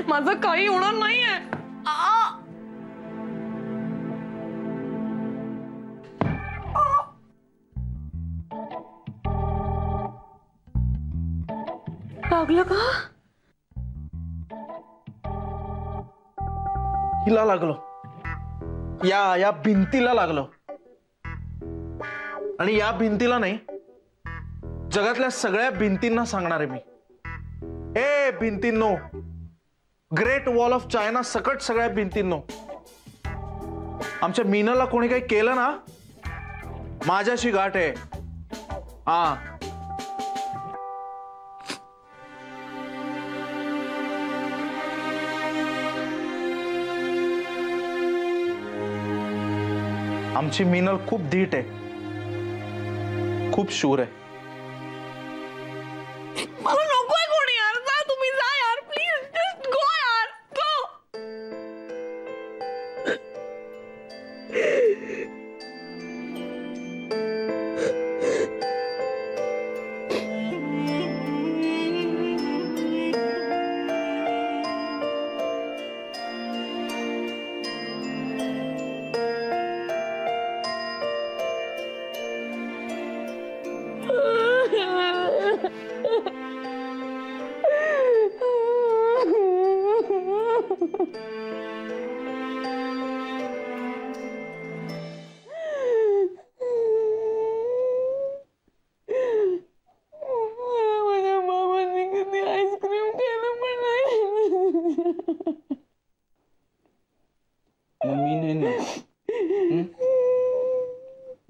माझं काही होणार नाहीये. लागलं का? हिला लागलो, या भिंतीला लागलो. आणि या भिंतीला नाही, जगातल्या सगळ्या भिंतींना सांगणार आहे मी. ए भिंतींनो, ग्रेट वॉल ऑफ चायना सकट सगळ्या भिंतींनो, आमच्या मीनाला कोणी काही केलं ना, माझ्याशी गाठ आहे. हा, आमची मीनल खूप धीट आहे, खूप शूर आहे. मला नकोय कोणी यार, जा तुम्ही, जा यार प्लीज, जस्ट गो यार, go.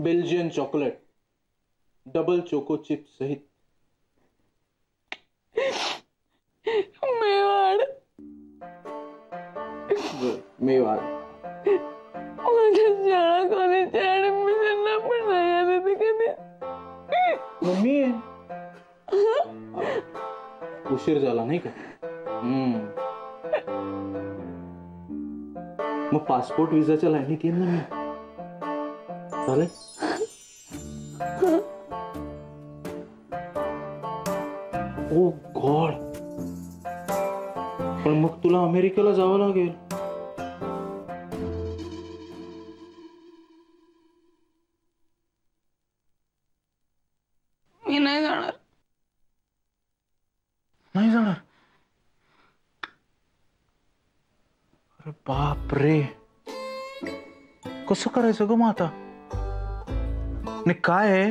Belgian chocolate double choco chip सहित मेवाड. मेवाड. माझ्या शाळा कॉलेजच्या ऍडमिशनला पण नाही आले ते कधी. मम्मी उशीर झाला नाही का? मग पासपोर्ट विजाच्या लाईनीत येईन ना मी. चालेल? ओ गॉड, पण मग तुला अमेरिकेला जावं लागेल. मी नाही जाणार. नाही जाणार? अरे बाप रे, कसं करायचं ग मग आता? आणि काय आहे,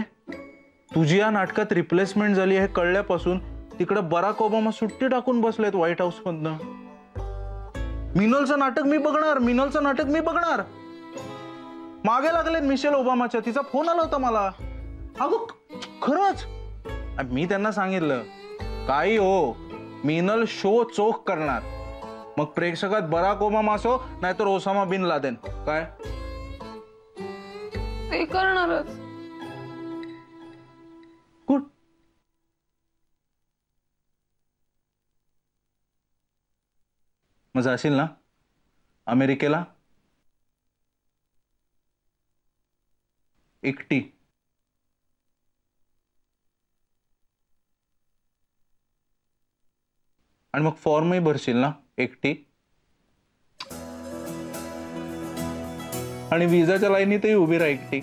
तुझी या नाटकात रिप्लेसमेंट झाली हे कळल्यापासून तिकडे बराक ओबामा सुट्टी टाकून बसलेत व्हाईट हाऊस मधनं. मिनलचं नाटक मी बघणार, मिनलचं नाटक मी बघणार. मागे लागलेत मिशेल ओबामाच्या, तिचा फोन आला होता मला. अगं खरंच, मी त्यांना सांगितलं काही हो, मिनल शो चोख करणार. मग प्रेक्षकात बराक ओबामा असो नाहीतर ओसामा बिन लादेन. काय ते करणारच. गुड. मग जाशील ना अमेरिकेला एकटी? आणि मग फॉर्मही भरशील ना एकटी? आणि विजाच्या लाईनीतही उभी राहा एकटी?